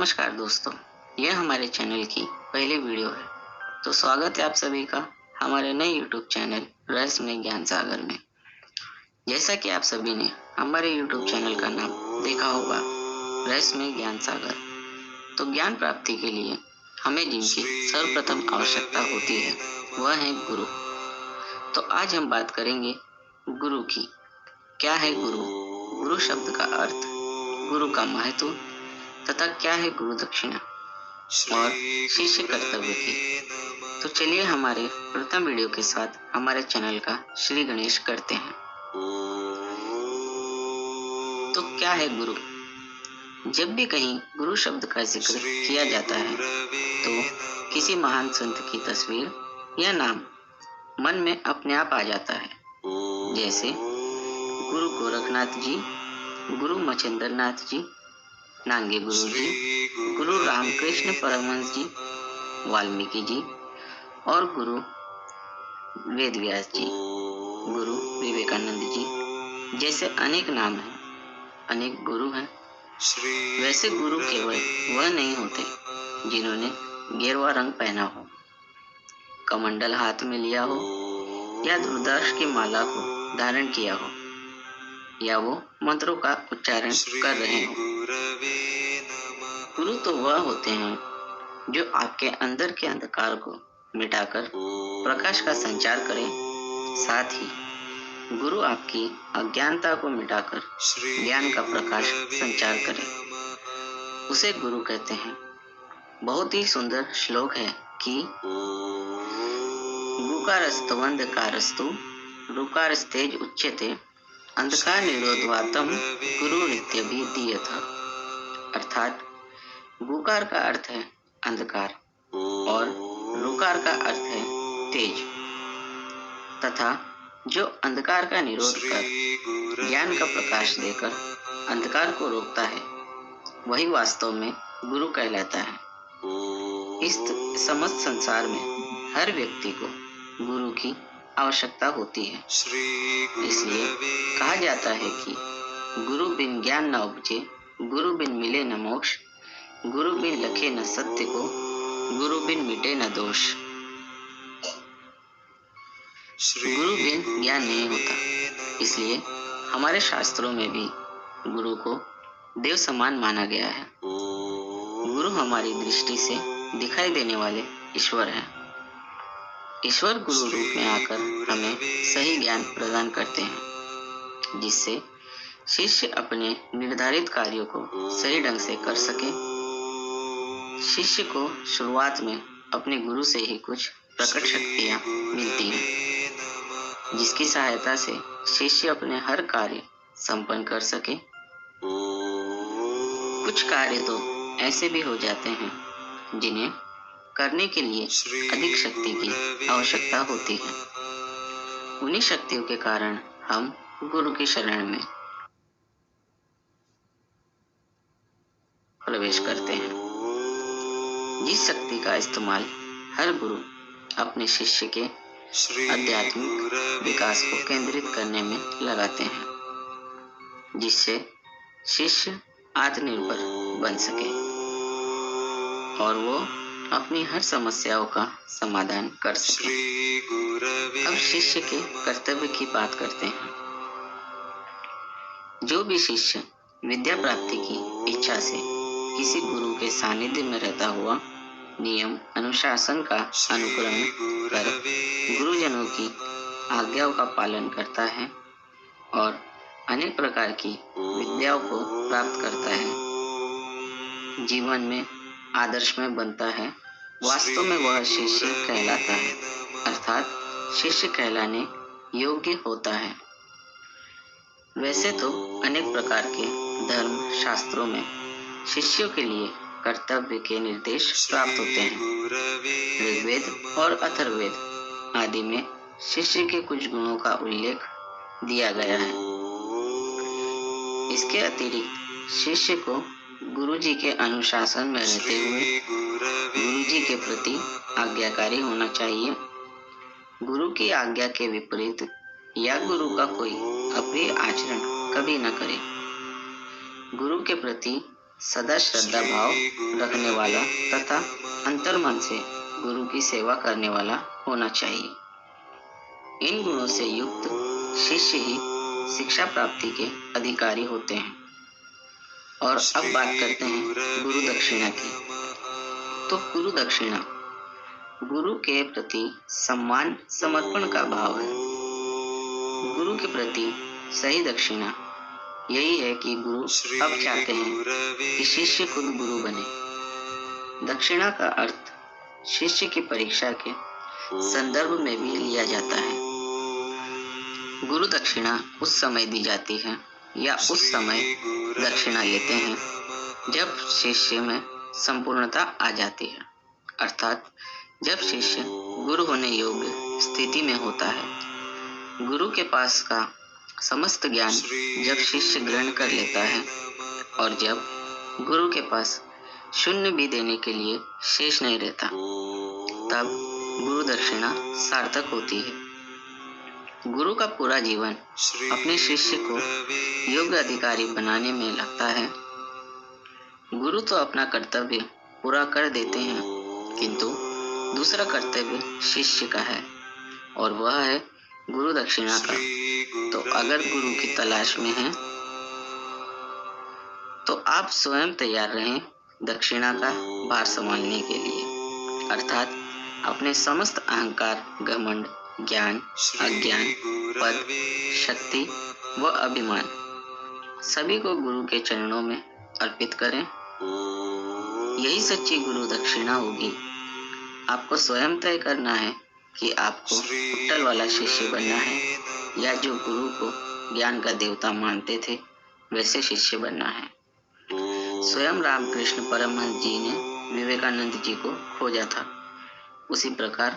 नमस्कार दोस्तों, यह हमारे चैनल की पहली वीडियो है। तो स्वागत है आप सभी का हमारे नए YouTube चैनल रहस्यमय ज्ञान सागर में। जैसा कि आप सभी ने हमारे YouTube चैनल का नाम देखा होगा, रहस्यमय ज्ञान सागर, तो ज्ञान प्राप्ति के लिए हमें जिनकी सर्वप्रथम आवश्यकता होती है वह है गुरु। तो आज हम बात करेंगे गुरु की। क्या है गुरु? गुरु शब्द का अर्थ, गुरु का महत्व तथा क्या है गुरु दक्षिणा और शिष्य कर्तव्य की। तो चलिए हमारे प्रथम वीडियो के साथ हमारे चैनल का श्री गणेश करते हैं। तो क्या है गुरु? जब भी कहीं गुरु शब्द का जिक्र किया जाता है तो किसी महान संत की तस्वीर या नाम मन में अपने आप आ जाता है। जैसे गुरु गोरखनाथ जी, गुरु मच्छिंद्र नाथ जी, नांगे गुरु जी, गुरु रामकृष्ण परमहंस जी, वाल्मीकि जी और गुरु वेदव्यास जी, गुरु विवेकानंद जी जैसे अनेक नाम हैं, अनेक गुरु हैं। वैसे गुरु केवल वह नहीं होते जिन्होंने गेरुआ रंग पहना हो, कमंडल हाथ में लिया हो या रुद्राक्ष की माला को धारण किया हो या वो मंत्रों का उच्चारण कर रहे हो। गुरु तो वह होते हैं जो आपके अंदर के अंधकार को मिटाकर प्रकाश का संचार करें। साथ ही गुरु आपकी अज्ञानता को मिटाकर ज्ञान का प्रकाश संचार करें, उसे गुरु कहते हैं। बहुत ही सुंदर श्लोक है कि गुकारस्तवंधकारस्तु रुकारस्तेज उच्यते अंधकार निरोधवातम गुरु नित्यभिधीयते। अर्थात गुकार का अर्थ है अंधकार और रुकार का अर्थ है तेज, तथा जो अंधकार का निरोध कर ज्ञान का प्रकाश देकर अंधकार को रोकता है वही वास्तव में गुरु कहलाता है। इस समस्त संसार में हर व्यक्ति को गुरु की आवश्यकता होती है। इसलिए कहा जाता है कि गुरु बिन ज्ञान न उपजे, गुरु बिन मिले न मोक्ष, गुरु बिन लखे न सत्य को, गुरु बिन मिटे न दोष। गुरु बिन ज्ञान नहीं होता, इसलिए हमारे शास्त्रों में भी गुरु को देव समान माना गया है। गुरु हमारी दृष्टि से दिखाई देने वाले ईश्वर हैं। ईश्वर गुरु रूप में आकर हमें सही ज्ञान प्रदान करते हैं, जिससे शिष्य अपने निर्धारित कार्यों को सही ढंग से कर सके। शिष्य को शुरुआत में अपने गुरु से ही कुछ प्रकट शक्तियाँ मिलती हैं, जिसकी सहायता से शिष्य अपने हर कार्य संपन्न कर सके। कुछ कार्य तो ऐसे भी हो जाते हैं जिन्हें करने के लिए अधिक शक्ति की आवश्यकता होती है। उन्हीं शक्तियों के कारण हम गुरु की शरण में प्रवेश करते हैं। जिस शक्ति का इस्तेमाल हर गुरु अपने शिष्य के आध्यात्मिक विकास को केंद्रित करने में लगाते हैं, जिससे शिष्य आत्मनिर्भर बन सके और वो अपनी हर समस्याओं का समाधान कर सके। अब शिष्य के कर्तव्य की बात करते हैं। जो भी शिष्य विद्या प्राप्ति की इच्छा से किसी गुरु के सानिध्य में रहता हुआ नियम अनुशासन का अनुकरण कर गुरुजनों की आज्ञाओं का पालन करता है और अनेक प्रकार की विद्याओं को प्राप्त करता है, जीवन में आदर्श में बनता है, वास्तव में वह शिष्य कहलाता है, अर्थात शिष्य कहलाने योग्य होता है। वैसे तो अनेक प्रकार के धर्म शास्त्रों में शिष्यों के लिए कर्तव्य के निर्देश प्राप्त होते हैं। ऋग्वेद और अथर्ववेद आदि में शिष्य के कुछ गुणों का उल्लेख दिया गया है। इसके अतिरिक्त शिष्य को गुरु जी के अनुशासन में रहते हुए गुरु जी के प्रति आज्ञाकारी होना चाहिए। गुरु की आज्ञा के विपरीत या गुरु का कोई अप्रिय आचरण कभी न करे। गुरु के प्रति सदा श्रद्धा भाव रखने वाला तथा अंतर्मन से गुरु की सेवा करने वाला होना चाहिए। इन गुणों से युक्त शिष्य ही शिक्षा प्राप्ति के अधिकारी होते हैं। और अब बात करते हैं गुरु दक्षिणा की। तो गुरु दक्षिणा गुरु के प्रति सम्मान समर्पण का भाव है। गुरु के प्रति सही दक्षिणा यही है कि गुरु अब चाहते हैं कि शिष्य खुद गुरु बने। दक्षिणा का अर्थ शिष्य की परीक्षा के संदर्भ में भी लिया जाता है। गुरु दक्षिणा उस समय दी जाती है या उस समय दक्षिणा लेते हैं जब शिष्य में संपूर्णता आ जाती है, अर्थात जब शिष्य गुरु होने योग्य स्थिति में होता है। गुरु के पास का समस्त ज्ञान जब शिष्य ग्रहण कर लेता है और जब गुरु के पास शून्य भी देने के लिए शेष नहीं रहता, तब गुरु दक्षिणा सार्थक होती है। गुरु का पूरा जीवन अपने शिष्य को योग्य अधिकारी बनाने में लगता है। गुरु तो अपना कर्तव्य पूरा कर देते हैं, किंतु दूसरा कर्तव्य शिष्य का है और वह है गुरु दक्षिणा का। तो अगर गुरु की तलाश में हैं, तो आप स्वयं तैयार रहें दक्षिणा का भार संभालने के लिए, अर्थात अपने समस्त अहंकार, घमंड, ज्ञान, अज्ञान, पद, शक्ति व अभिमान सभी को गुरु के चरणों में अर्पित करें। यही सच्ची गुरु दक्षिणा होगी। आपको स्वयं तय करना है कि आपको उट्टल वाला शिष्य बनना है या जो गुरु को ज्ञान का देवता मानते थे वैसे शिष्य बनना है। स्वयं रामकृष्ण परमहंस जी ने विवेकानंद जी को खोजा था। उसी प्रकार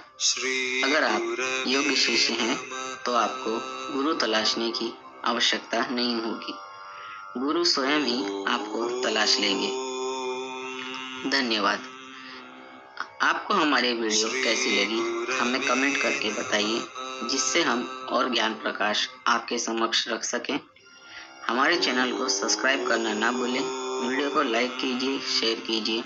अगर आप योग्य शिष्य हैं तो आपको गुरु तलाशने की आवश्यकता नहीं होगी। गुरु स्वयं ही आपको तलाश लेंगे। धन्यवाद। आपको हमारी वीडियो कैसी लगी हमें कमेंट करके बताइए, जिससे हम और ज्ञान प्रकाश आपके समक्ष रख सकें। हमारे चैनल को सब्सक्राइब करना ना भूलें। वीडियो को लाइक कीजिए, शेयर कीजिए।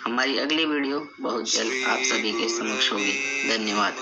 हमारी अगली वीडियो बहुत जल्द आप सभी के समक्ष होगी। धन्यवाद।